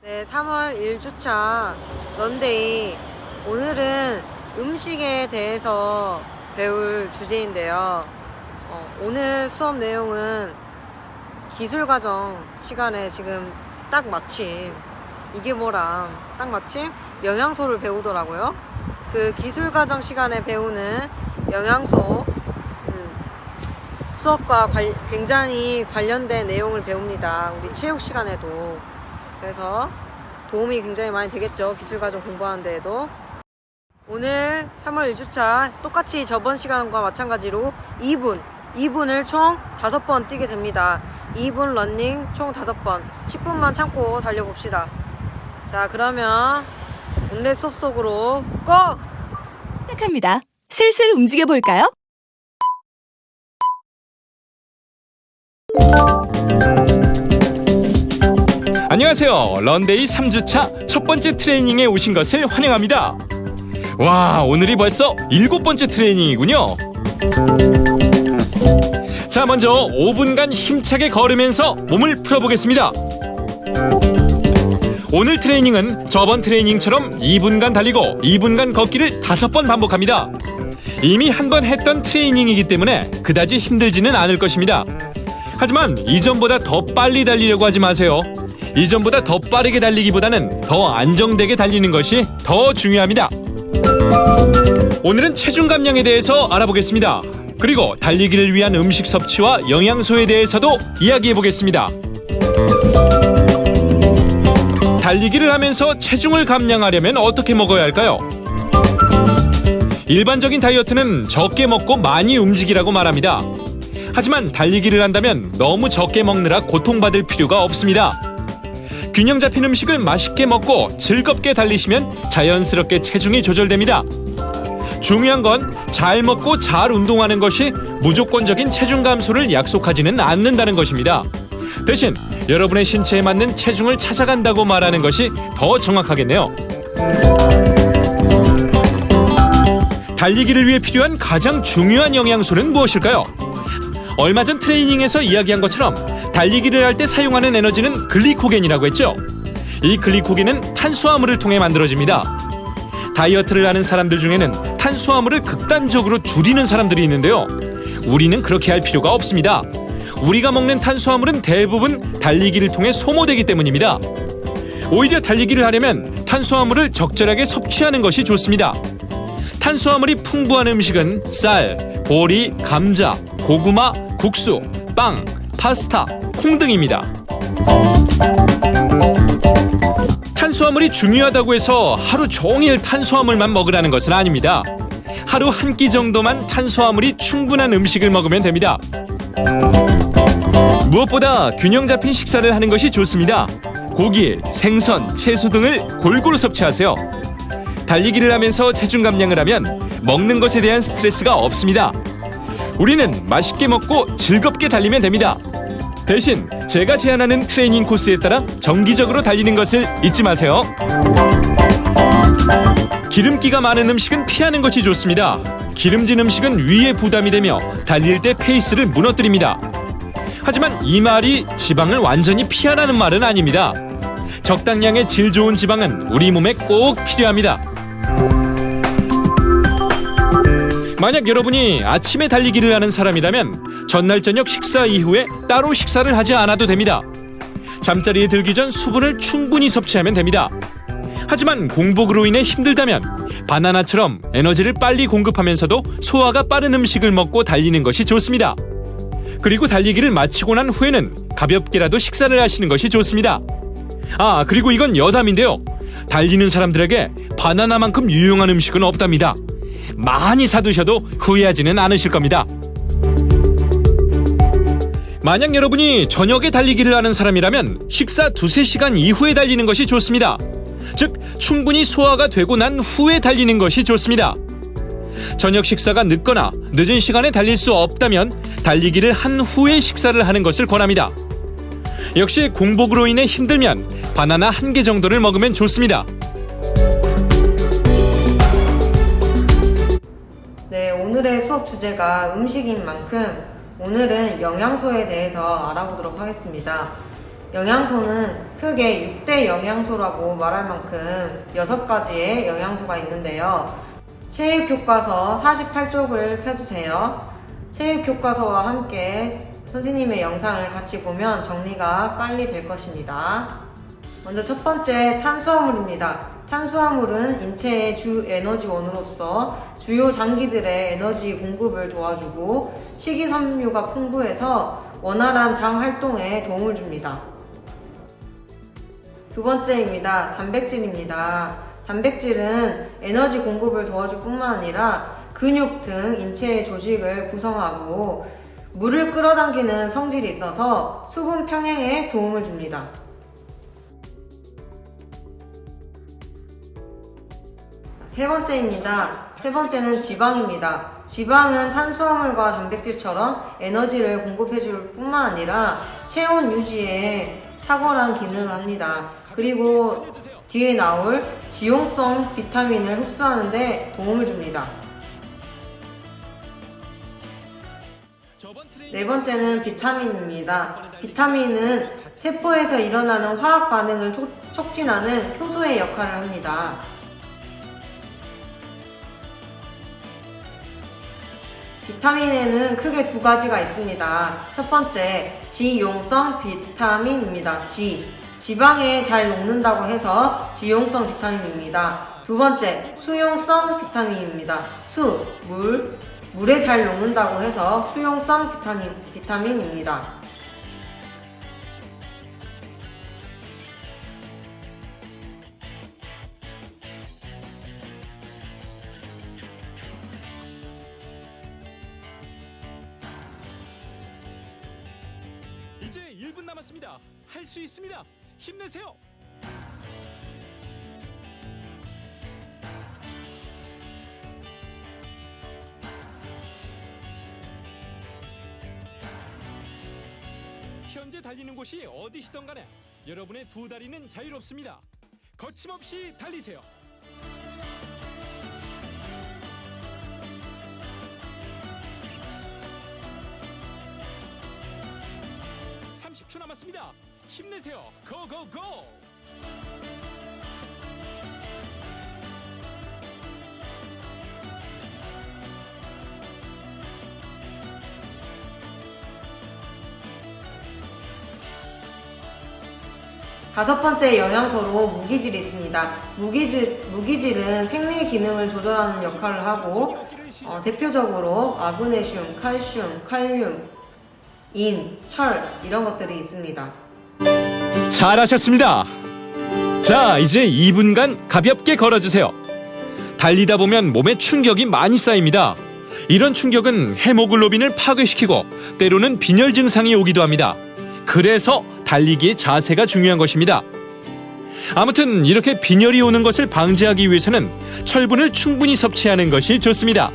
네, 3월 1주차 런데이. 오늘은 음식에 대해서 배울 주제인데요. 오늘 수업 내용은 기술과정 시간에 지금 딱 마침 이게 뭐람 딱 마침 영양소를 배우더라고요. 그 기술과정 시간에 배우는 영양소 수업과 굉장히 관련된 내용을 배웁니다. 우리 체육 시간에도. 그래서 도움이 굉장히 많이 되겠죠. 기술과정 공부하는 데에도. 오늘 3월 1주차 똑같이 저번 시간과 마찬가지로 2분을 총 5번 뛰게 됩니다. 2분 러닝 총 5번 10분만 참고 달려봅시다. 자, 그러면 오늘의 수업 속으로 고! 시작합니다. 슬슬 움직여 볼까요? 안녕하세요. 런데이 3주차 첫 번째 트레이닝에 오신 것을 환영합니다. 와, 오늘이 벌써 7번째 트레이닝이군요. 자, 먼저 5분간 힘차게 걸으면서 몸을 풀어보겠습니다. 오늘 트레이닝은 저번 트레이닝처럼 2분간 달리고 2분간 걷기를 5번 반복합니다. 이미 한 번 했던 트레이닝이기 때문에 그다지 힘들지는 않을 것입니다. 하지만 이전보다 더 빨리 달리려고 하지 마세요. 이전보다 더 빠르게 달리기보다는 더 안정되게 달리는 것이 더 중요합니다. 오늘은 체중 감량에 대해서 알아보겠습니다. 그리고 달리기를 위한 음식 섭취와 영양소에 대해서도 이야기해 보겠습니다. 달리기를 하면서 체중을 감량하려면 어떻게 먹어야 할까요? 일반적인 다이어트는 적게 먹고 많이 움직이라고 말합니다. 하지만 달리기를 한다면 너무 적게 먹느라 고통받을 필요가 없습니다. 균형 잡힌 음식을 맛있게 먹고 즐겁게 달리시면 자연스럽게 체중이 조절됩니다. 중요한 건 잘 먹고 잘 운동하는 것이 무조건적인 체중 감소를 약속하지는 않는다는 것입니다. 대신 여러분의 신체에 맞는 체중을 찾아간다고 말하는 것이 더 정확하겠네요. 달리기를 위해 필요한 가장 중요한 영양소는 무엇일까요? 얼마 전 트레이닝에서 이야기한 것처럼 달리기를 할 때 사용하는 에너지는 글리코겐이라고 했죠. 이 글리코겐은 탄수화물을 통해 만들어집니다. 다이어트를 하는 사람들 중에는 탄수화물을 극단적으로 줄이는 사람들이 있는데요. 우리는 그렇게 할 필요가 없습니다. 우리가 먹는 탄수화물은 대부분 달리기를 통해 소모되기 때문입니다. 오히려 달리기를 하려면 탄수화물을 적절하게 섭취하는 것이 좋습니다. 탄수화물이 풍부한 음식은 쌀, 보리, 감자, 고구마, 국수, 빵, 파스타, 콩 등입니다. 탄수화물이 중요하다고 해서 하루 종일 탄수화물만 먹으라는 것은 아닙니다. 하루 한 끼 정도만 탄수화물이 충분한 음식을 먹으면 됩니다. 무엇보다 균형 잡힌 식사를 하는 것이 좋습니다. 고기, 생선, 채소 등을 골고루 섭취하세요. 달리기를 하면서 체중 감량을 하면 먹는 것에 대한 스트레스가 없습니다. 우리는 맛있게 먹고 즐겁게 달리면 됩니다. 대신 제가 제안하는 트레이닝 코스에 따라 정기적으로 달리는 것을 잊지 마세요. 기름기가 많은 음식은 피하는 것이 좋습니다. 기름진 음식은 위에 부담이 되며 달릴 때 페이스를 무너뜨립니다. 하지만 이 말이 지방을 완전히 피하라는 말은 아닙니다. 적당량의 질 좋은 지방은 우리 몸에 꼭 필요합니다. 만약 여러분이 아침에 달리기를 하는 사람이라면 전날 저녁 식사 이후에 따로 식사를 하지 않아도 됩니다. 잠자리에 들기 전 수분을 충분히 섭취하면 됩니다. 하지만 공복으로 인해 힘들다면 바나나처럼 에너지를 빨리 공급하면서도 소화가 빠른 음식을 먹고 달리는 것이 좋습니다. 그리고 달리기를 마치고 난 후에는 가볍게라도 식사를 하시는 것이 좋습니다. 아, 그리고 이건 여담인데요. 달리는 사람들에게 바나나만큼 유용한 음식은 없답니다. 많이 사두셔도 후회하지는 않으실 겁니다. 만약 여러분이 저녁에 달리기를 하는 사람이라면 식사 2-3시간 이후에 달리는 것이 좋습니다. 즉, 충분히 소화가 되고 난 후에 달리는 것이 좋습니다. 저녁 식사가 늦거나 늦은 시간에 달릴 수 없다면 달리기를 한 후에 식사를 하는 것을 권합니다. 역시 공복으로 인해 힘들면 바나나 1개 정도를 먹으면 좋습니다. 네, 오늘의 수업 주제가 음식인 만큼 오늘은 영양소에 대해서 알아보도록 하겠습니다. 영양소는 크게 6대 영양소라고 말할 만큼 6가지의 영양소가 있는데요. 체육교과서 48쪽을 펴주세요. 체육교과서와 함께 선생님의 영상을 같이 보면 정리가 빨리 될 것입니다. 먼저 첫 번째 탄수화물입니다. 탄수화물은 인체의 주 에너지원으로서 주요 장기들의 에너지 공급을 도와주고 식이섬유가 풍부해서 원활한 장 활동에 도움을 줍니다. 두 번째입니다. 단백질입니다. 단백질은 에너지 공급을 도와줄 뿐만 아니라 근육 등 인체의 조직을 구성하고 물을 끌어당기는 성질이 있어서 수분 평행에 도움을 줍니다. 세 번째입니다. 세 번째는 지방입니다. 지방은 탄수화물과 단백질처럼 에너지를 공급해줄 뿐만 아니라 체온 유지에 탁월한 기능을 합니다. 그리고 뒤에 나올 지용성 비타민을 흡수하는 데 도움을 줍니다. 네 번째는 비타민입니다. 비타민은 세포에서 일어나는 화학 반응을 촉진하는 효소의 역할을 합니다. 비타민에는 크게 두 가지가 있습니다. 첫 번째, 지용성 비타민입니다. 지방에 잘 녹는다고 해서 지용성 비타민입니다. 두 번째, 수용성 비타민입니다. 물에 잘 녹는다고 해서 수용성 비타민입니다. 이제 1분 남았습니다. 할 수 있습니다. 힘내세요. 현재 달리는 곳이 어디시던 간에 여러분의 두 다리는 자유롭습니다. 거침없이 달리세요. (30초) 남았습니다. 힘내세요. 고고고! 다섯 번째 영양소로 무기질이 있습니다. 무기질은 생리 기능을 조절하는 역할을 하고 대표적으로 마그네슘, 칼슘, 칼륨, 인, 철 이런 것들이 있습니다. 잘하셨습니다. 자, 이제 2분간 가볍게 걸어주세요. 달리다 보면 몸에 충격이 많이 쌓입니다. 이런 충격은 헤모글로빈을 파괴시키고 때로는 빈혈 증상이 오기도 합니다. 그래서 달리기의 자세가 중요한 것입니다. 아무튼 이렇게 빈혈이 오는 것을 방지하기 위해서는 철분을 충분히 섭취하는 것이 좋습니다.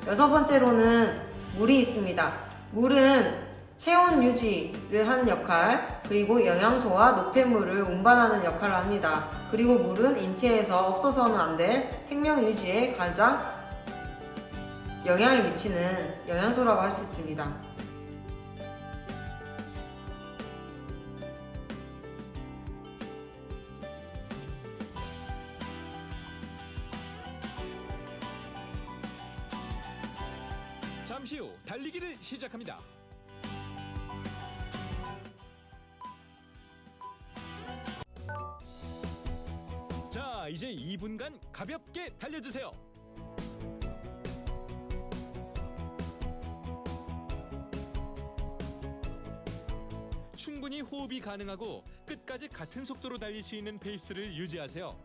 여섯 번째로는 물이 있습니다. 물은 체온 유지를 하는 역할, 그리고 영양소와 노폐물을 운반하는 역할을 합니다. 그리고 물은 인체에서 없어서는 안 될 생명 유지에 가장 영향을 미치는 영양소라고 할 수 있습니다. 잠시 후 달리기를 시작합니다. 이제 2분간 가볍게 달려주세요. 충분히 호흡이 가능하고 끝까지 같은 속도로 달릴 수 있는 페이스를 유지하세요.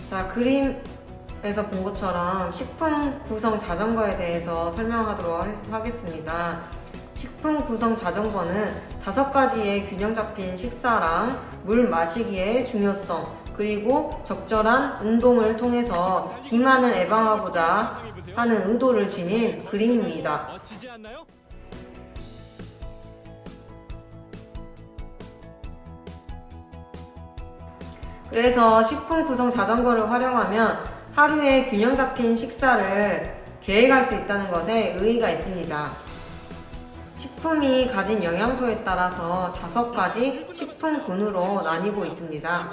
자, 그림에서 본 것처럼 식품 구성 자전거에 대해서 설명하도록 하겠습니다. 식품 구성 자전거는 5가지의 균형 잡힌 식사랑 물 마시기의 중요성, 그리고 적절한 운동을 통해서 비만을 예방하고자 하는 의도를 지닌 그림입니다. 멋지지 않나요? 그래서 식품 구성 자전거를 활용하면 하루에 균형 잡힌 식사를 계획할 수 있다는 것에 의의가 있습니다. 식품이 가진 영양소에 따라서 5가지 식품군으로 나뉘고 있습니다.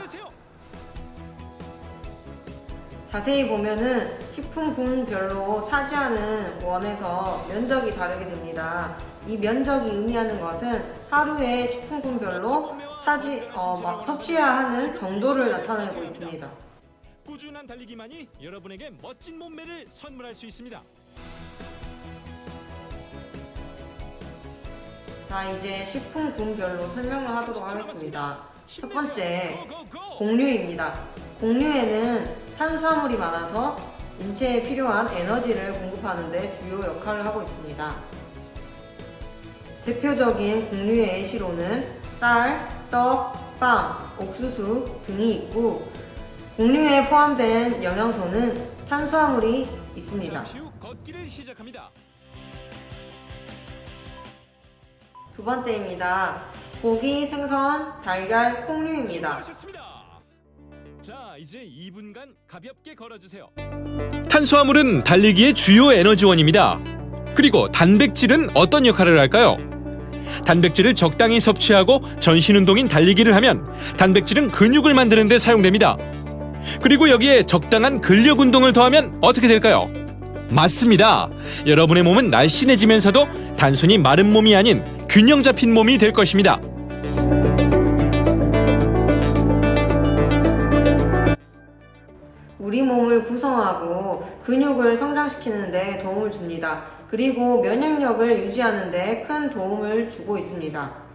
자세히 보면은 식품군별로 차지하는 원에서 면적이 다르게 됩니다. 이 면적이 의미하는 것은 하루에 식품군별로 섭취해야 하는 정도를 나타내고 있습니다. 꾸준한 달리기만이 여러분에게 멋진 몸매를 선물할 수 있습니다. 자, 이제 식품군별로 설명을 하도록 하겠습니다. 첫 번째, 곡류입니다. 곡류에는 탄수화물이 많아서 인체에 필요한 에너지를 공급하는 데 주요 역할을 하고 있습니다. 대표적인 곡류의 예시로는 쌀, 떡, 빵, 옥수수 등이 있고, 곡류에 포함된 영양소는 탄수화물이 있습니다. 잠시 후 걷기를 시작합니다. 두 번째입니다. 고기, 생선, 달걀, 콩류입니다. 수고하셨습니다. 자, 이제 2분간 가볍게 걸어주세요. 탄수화물은 달리기의 주요 에너지원입니다. 그리고 단백질은 어떤 역할을 할까요? 단백질을 적당히 섭취하고 전신운동인 달리기를 하면 단백질은 근육을 만드는 데 사용됩니다. 그리고 여기에 적당한 근력 운동을 더하면 어떻게 될까요? 맞습니다. 여러분의 몸은 날씬해지면서도 단순히 마른 몸이 아닌 균형 잡힌 몸이 될 것입니다. 우리 몸을 구성하고 근육을 성장시키는 데 도움을 줍니다. 그리고 면역력을 유지하는 데 큰 도움을 주고 있습니다.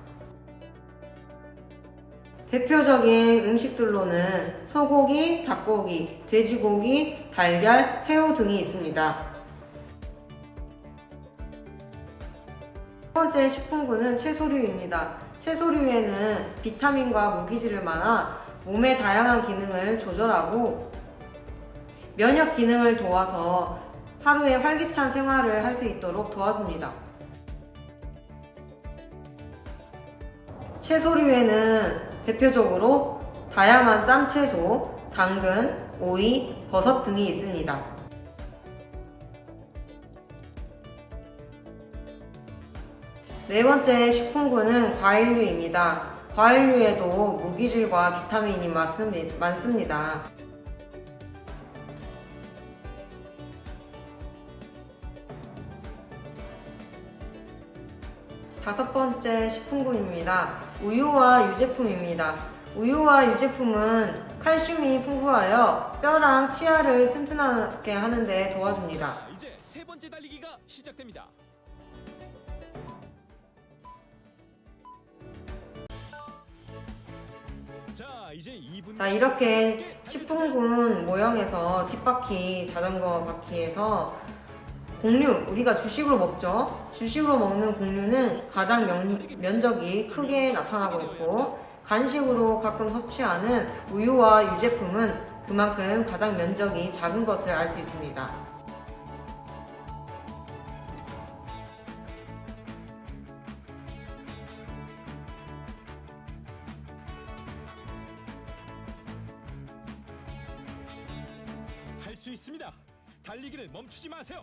대표적인 음식들로는 소고기, 닭고기, 돼지고기, 달걀, 새우 등이 있습니다. 첫 번째 식품군은 채소류입니다. 채소류에는 비타민과 무기질을 많아 몸의 다양한 기능을 조절하고 면역 기능을 도와서 하루에 활기찬 생활을 할 수 있도록 도와줍니다. 채소류에는 대표적으로 다양한 쌈채소, 당근, 오이, 버섯 등이 있습니다. 네 번째 식품군은 과일류입니다. 과일류에도 무기질과 비타민이 많습니다. 다섯 번째 식품군입니다. 우유와 유제품입니다. 우유와 유제품은 칼슘이 풍부하여 뼈랑 치아를 튼튼하게 하는 데 도와줍니다. 이제 세 번째 달리기가 시작됩니다. 자, 이렇게 식품군 모형에서 뒷바퀴, 자전거 바퀴에서 곡류, 우리가 주식으로 먹죠. 주식으로 먹는 곡류는 가장 면적이 크게 나타나고 있고, 간식으로 가끔 섭취하는 우유와 유제품은 그만큼 가장 면적이 작은 것을 알 수 있습니다. 할 수 있습니다. 달리기를 멈추지 마세요.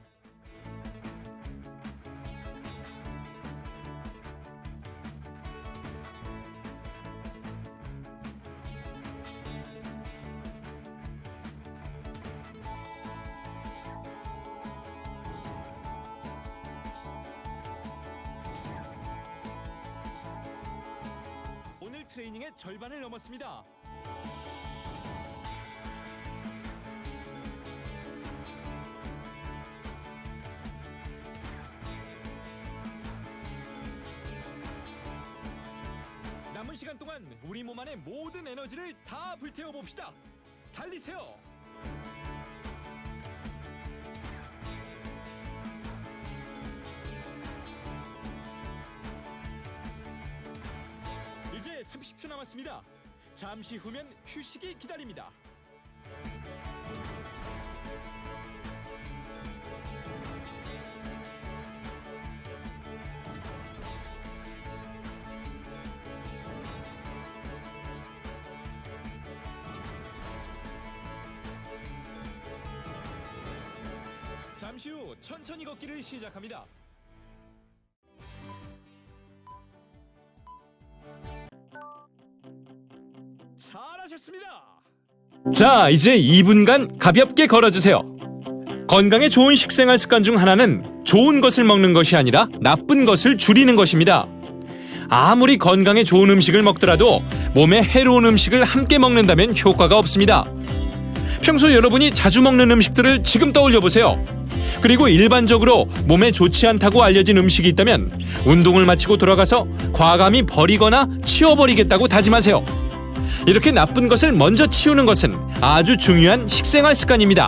오늘 트레이닝의 절반을 넘었습니다. 남은 시간 동안 우리 몸 안의 모든 에너지를 다 불태워 봅시다. 달리세요. 이제 30초 남았습니다. 잠시 후면 휴식이 기다립니다. 잠시 후 천천히 걷기를 시작합니다. 잘하셨습니다. 자, 이제 2분간 가볍게 걸어주세요. 건강에 좋은 식생활 습관 중 하나는 좋은 것을 먹는 것이 아니라 나쁜 것을 줄이는 것입니다. 아무리 건강에 좋은 음식을 먹더라도 몸에 해로운 음식을 함께 먹는다면 효과가 없습니다. 평소 여러분이 자주 먹는 음식들을 지금 떠올려 보세요. 그리고 일반적으로 몸에 좋지 않다고 알려진 음식이 있다면 운동을 마치고 돌아가서 과감히 버리거나 치워버리겠다고 다짐하세요. 이렇게 나쁜 것을 먼저 치우는 것은 아주 중요한 식생활 습관입니다.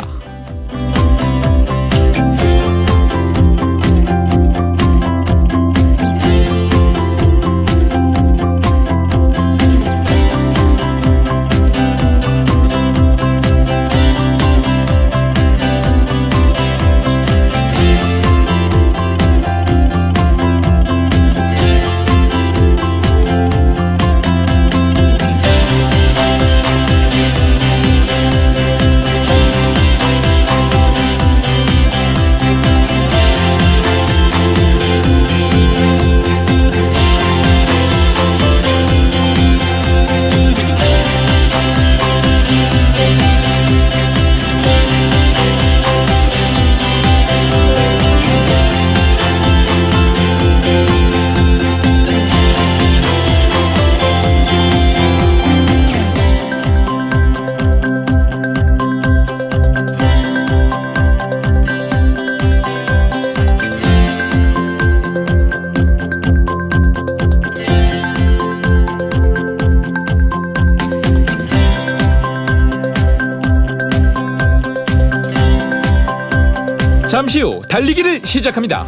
잠시 후 달리기를 시작합니다.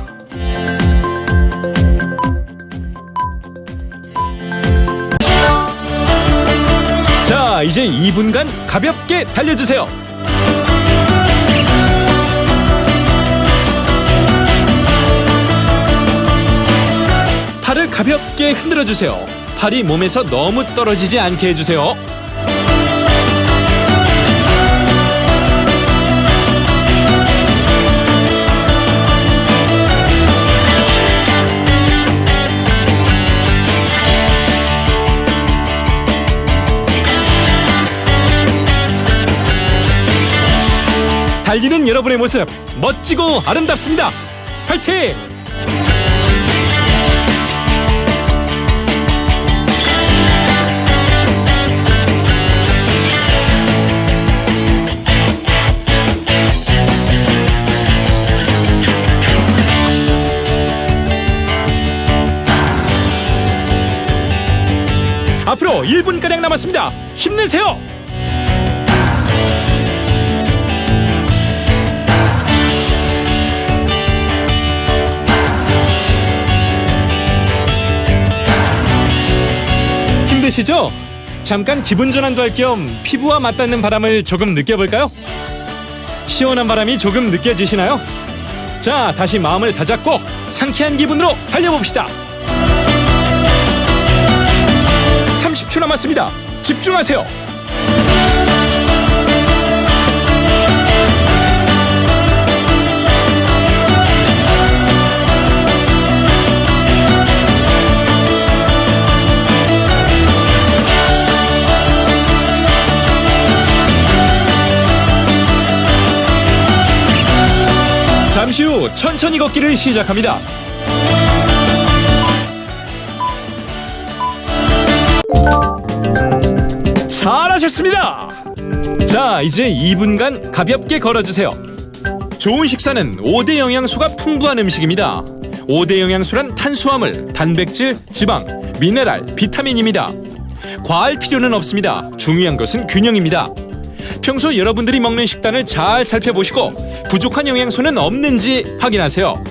자, 이제 2분간 가볍게 달려주세요. 팔을 가볍게 흔들어주세요. 팔이 몸에서 너무 떨어지지 않게 해주세요. 달리는 여러분의 모습 멋지고 아름답습니다. 파이팅! 앞으로 1분가량 남았습니다. 힘내세요! 힘드시죠? 잠깐 기분 전환도 할 겸 피부와 맞닿는 바람을 조금 느껴볼까요? 시원한 바람이 조금 느껴지시나요? 자, 다시 마음을 다잡고 상쾌한 기분으로 달려봅시다. 30초 남았습니다. 집중하세요. 잠시 후 천천히 걷기를 시작합니다. 잘하셨습니다. 자, 이제 2분간 가볍게 걸어주세요. 좋은 식사는 5대 영양소가 풍부한 음식입니다. 5대 영양소란 탄수화물, 단백질, 지방, 미네랄, 비타민입니다. 과할 필요는 없습니다. 중요한 것은 균형입니다. 평소 여러분들이 먹는 식단을 잘 살펴보시고 부족한 영양소는 없는지 확인하세요.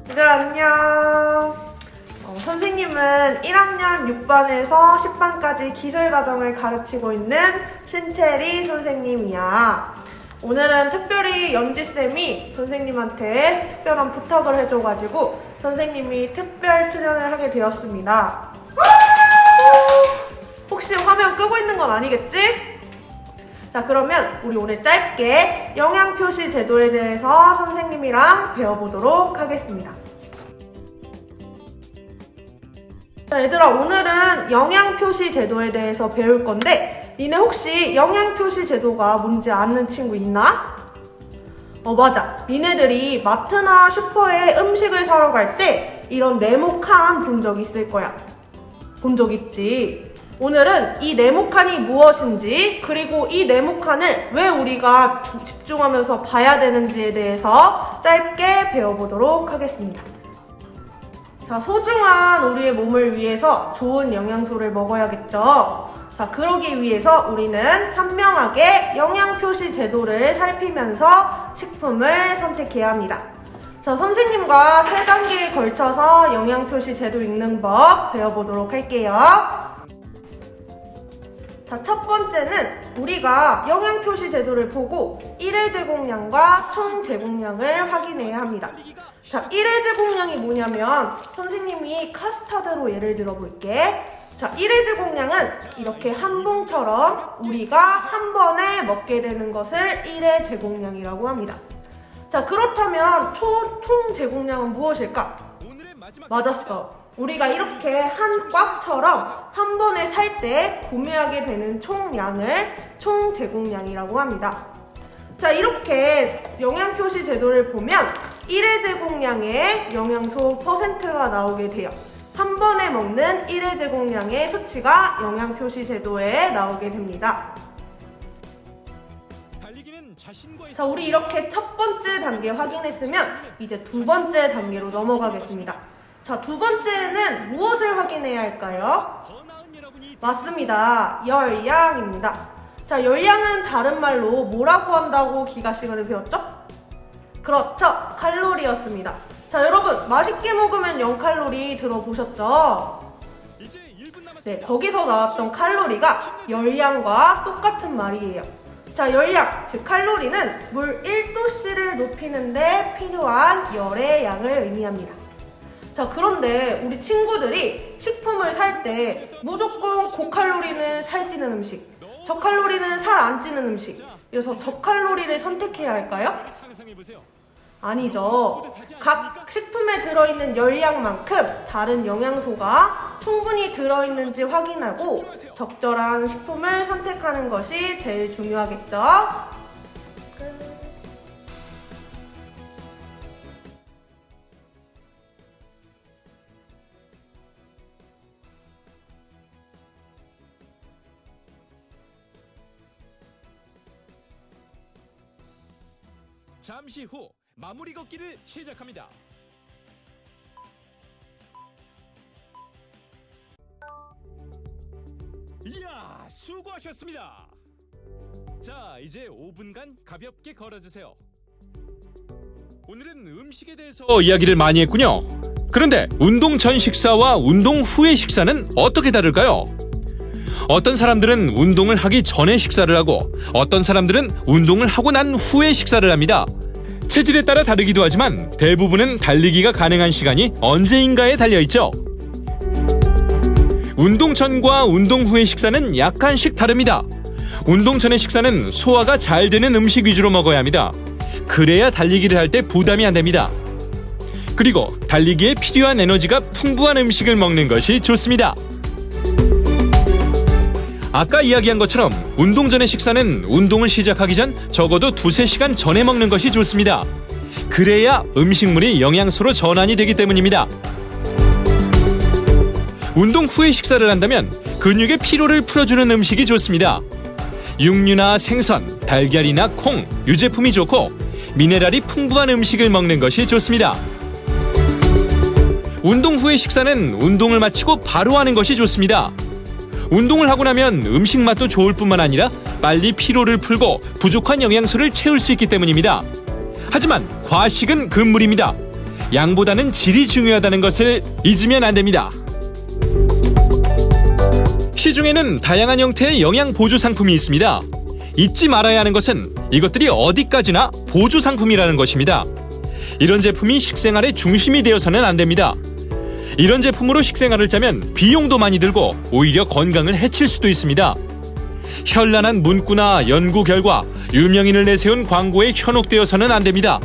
얘들 안녕. 선생님은 1학년 6반에서 10반까지 기술과정을 가르치고 있는 신채리 선생님이야. 오늘은 특별히 연지쌤이 선생님한테 특별한 부탁을 해줘가지고 선생님이 특별 출연을 하게 되었습니다. 혹시 화면 끄고 있는 건 아니겠지? 자, 그러면 우리 오늘 짧게 영양표시 제도에 대해서 선생님이랑 배워보도록 하겠습니다. 자, 얘들아, 오늘은 영양표시 제도에 대해서 배울 건데 니네 혹시 영양표시 제도가 뭔지 아는 친구 있나? 맞아. 니네들이 마트나 슈퍼에 음식을 사러 갈 때 이런 네모칸 본 적 있을 거야. 본 적 있지? 오늘은 이 네모칸이 무엇인지, 그리고 이 네모칸을 왜 우리가 집중하면서 봐야 되는지에 대해서 짧게 배워보도록 하겠습니다. 자, 소중한 우리의 몸을 위해서 좋은 영양소를 먹어야겠죠? 자, 그러기 위해서 우리는 현명하게 영양표시 제도를 살피면서 식품을 선택해야 합니다. 자, 선생님과 3단계에 걸쳐서 영양표시 제도 읽는 법 배워보도록 할게요. 자, 첫 번째는 우리가 영양표시 제도를 보고 1회 제공량과 총 제공량을 확인해야 합니다. 자, 1회 제공량이 뭐냐면 선생님이 카스타드로 예를 들어 볼게. 자, 1회 제공량은 이렇게 한 봉처럼 우리가 한 번에 먹게 되는 것을 1회 제공량이라고 합니다. 자, 그렇다면 총 제공량은 무엇일까? 맞았어. 우리가 이렇게 한 꽉처럼 한 번에 살 때 구매하게 되는 총량을 총 제공량이라고 합니다. 자, 이렇게 영양표시 제도를 보면 1회 제공량의 영양소 퍼센트가 나오게 돼요. 한 번에 먹는 1회 제공량의 수치가 영양표시 제도에 나오게 됩니다. 자, 우리 이렇게 첫 번째 단계 확인했으면 이제 두 번째 단계로 넘어가겠습니다. 자, 두 번째는 무엇을 확인해야 할까요? 맞습니다. 열량입니다. 자, 열량은 다른 말로 뭐라고 한다고 기가 시간에 배웠죠? 그렇죠. 칼로리였습니다. 자, 여러분, 맛있게 먹으면 0칼로리 들어보셨죠? 네, 거기서 나왔던 칼로리가 열량과 똑같은 말이에요. 자, 열량, 즉 칼로리는 물 1도씨를 높이는데 필요한 열의 양을 의미합니다. 자, 그런데 우리 친구들이 식품을 살 때 무조건 고칼로리는 살찌는 음식, 저칼로리는 살 안 찌는 음식, 그래서 저칼로리를 선택해야 할까요? 아니죠. 각 식품에 들어있는 열량만큼 다른 영양소가 충분히 들어있는지 확인하고 적절한 식품을 선택하는 것이 제일 중요하겠죠. 잠시 후 마무리 걷기를 시작합니다. 이야, 수고하셨습니다. 자, 이제 5분간 가볍게 걸어주세요. 오늘은 음식에 대해서 이야기를 많이 했군요. 그런데 운동 전 식사와 운동 후의 식사는 어떻게 다를까요? 어떤 사람들은 운동을 하기 전에 식사를 하고 어떤 사람들은 운동을 하고 난 후에 식사를 합니다. 체질에 따라 다르기도 하지만 대부분은 달리기가 가능한 시간이 언제인가에 달려있죠. 운동 전과 운동 후의 식사는 약간씩 다릅니다. 운동 전의 식사는 소화가 잘 되는 음식 위주로 먹어야 합니다. 그래야 달리기를 할 때 부담이 안 됩니다. 그리고 달리기에 필요한 에너지가 풍부한 음식을 먹는 것이 좋습니다. 아까 이야기한 것처럼 운동 전의 식사는 운동을 시작하기 전 적어도 2-3시간 전에 먹는 것이 좋습니다. 그래야 음식물이 영양소로 전환이 되기 때문입니다. 운동 후에 식사를 한다면 근육의 피로를 풀어주는 음식이 좋습니다. 육류나 생선, 달걀이나 콩, 유제품이 좋고 미네랄이 풍부한 음식을 먹는 것이 좋습니다. 운동 후의 식사는 운동을 마치고 바로 하는 것이 좋습니다. 운동을 하고 나면 음식 맛도 좋을 뿐만 아니라 빨리 피로를 풀고 부족한 영양소를 채울 수 있기 때문입니다. 하지만 과식은 금물입니다. 양보다는 질이 중요하다는 것을 잊으면 안 됩니다. 시중에는 다양한 형태의 영양 보조 상품이 있습니다. 잊지 말아야 하는 것은 이것들이 어디까지나 보조 상품이라는 것입니다. 이런 제품이 식생활의 중심이 되어서는 안 됩니다. 이런 제품으로 식생활을 짜면 비용도 많이 들고 오히려 건강을 해칠 수도 있습니다. 현란한 문구나 연구 결과, 유명인을 내세운 광고에 현혹되어서는 안 됩니다.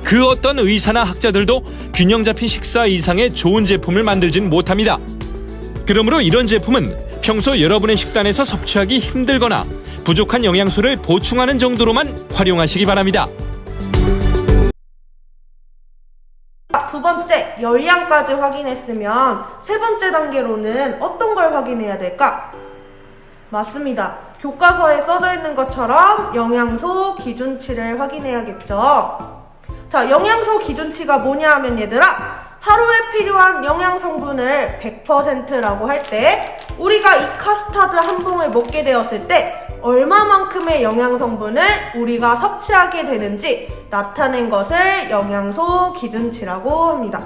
그 어떤 의사나 학자들도 균형 잡힌 식사 이상의 좋은 제품을 만들진 못합니다. 그러므로 이런 제품은 평소 여러분의 식단에서 섭취하기 힘들거나 부족한 영양소를 보충하는 정도로만 활용하시기 바랍니다. 두 번째, 열량까지 확인했으면 세 번째 단계로는 어떤 걸 확인해야 될까? 맞습니다. 교과서에 써져 있는 것처럼 영양소 기준치를 확인해야겠죠. 자, 영양소 기준치가 뭐냐 하면 얘들아, 하루에 필요한 영양 성분을 100%라고 할 때 우리가 이 카스타드 한 봉을 먹게 되었을 때 얼마만큼의 영양 성분을 우리가 섭취하게 되는지 나타낸 것을 영양소 기준치라고 합니다.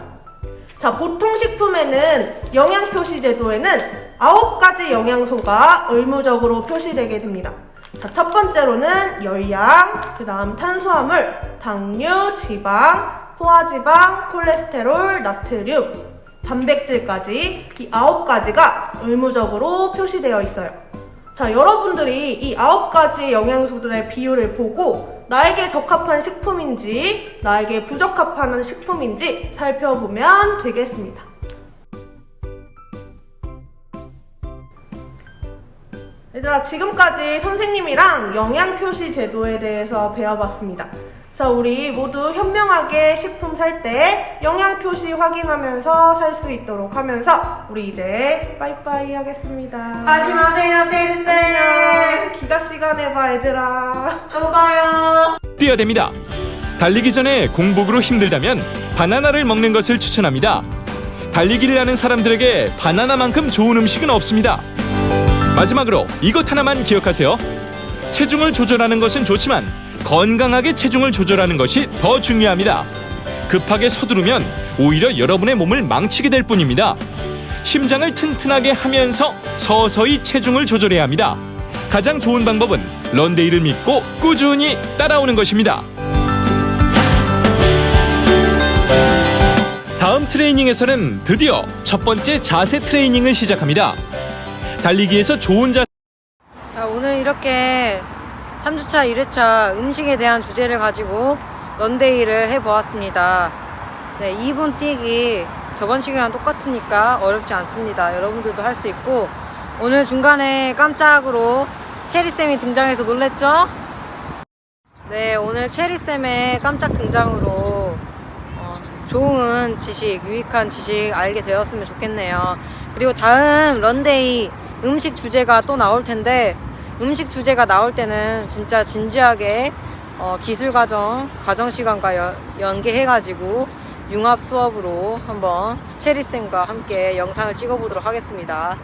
자, 보통 식품에는 영양 표시 제도에는 9가지 영양소가 의무적으로 표시되게 됩니다. 자, 첫 번째로는 열량, 그 다음 탄수화물, 당류, 지방, 포화지방, 콜레스테롤, 나트륨, 단백질까지 이 9가지가 의무적으로 표시되어 있어요. 자, 여러분들이 이 9가지 영양소들의 비율을 보고 나에게 적합한 식품인지 나에게 부적합한 식품인지 살펴보면 되겠습니다. 얘들아, 지금까지 선생님이랑 영양표시 제도에 대해서 배워봤습니다. 자, 우리 모두 현명하게 식품 살 때 영양표시 확인하면서 살 수 있도록 하면서 우리 이제 빠이빠이 하겠습니다. 가지 마세요, 체리쌤. 기가 시간에 봐, 얘들아. 또 봐요. 뛰어야 됩니다. 달리기 전에 공복으로 힘들다면 바나나를 먹는 것을 추천합니다. 달리기를 하는 사람들에게 바나나만큼 좋은 음식은 없습니다. 마지막으로 이것 하나만 기억하세요. 체중을 조절하는 것은 좋지만 건강하게 체중을 조절하는 것이 더 중요합니다. 급하게 서두르면 오히려 여러분의 몸을 망치게 될 뿐입니다. 심장을 튼튼하게 하면서 서서히 체중을 조절해야 합니다. 가장 좋은 방법은 런데이를 믿고 꾸준히 따라오는 것입니다. 다음 트레이닝에서는 드디어 첫 번째 자세 트레이닝을 시작합니다. 달리기에서 좋은 자세. 자, 오늘 이렇게 3주차 1회차 음식에 대한 주제를 가지고 런데이를 해보았습니다. 네, 2분 뛰기 저번 시간이랑 똑같으니까 어렵지 않습니다. 여러분들도 할 수 있고, 오늘 중간에 깜짝으로 체리쌤이 등장해서 놀랬죠? 네, 오늘 체리쌤의 깜짝 등장으로 좋은 지식, 유익한 지식 알게 되었으면 좋겠네요. 그리고 다음 런데이 음식 주제가 또 나올 텐데, 음식 주제가 나올 때는 진짜 진지하게 기술과정, 과정시간과 연계해가지고 융합 수업으로 한번 체리쌤과 함께 영상을 찍어보도록 하겠습니다.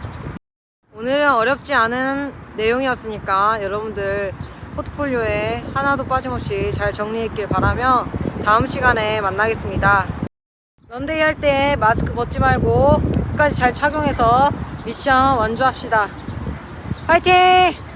오늘은 어렵지 않은 내용이었으니까 여러분들 포트폴리오에 하나도 빠짐없이 잘 정리했길 바라며 다음 시간에 만나겠습니다. 런데이 할 때 마스크 벗지 말고 끝까지 잘 착용해서 미션 완주합시다. 화이팅!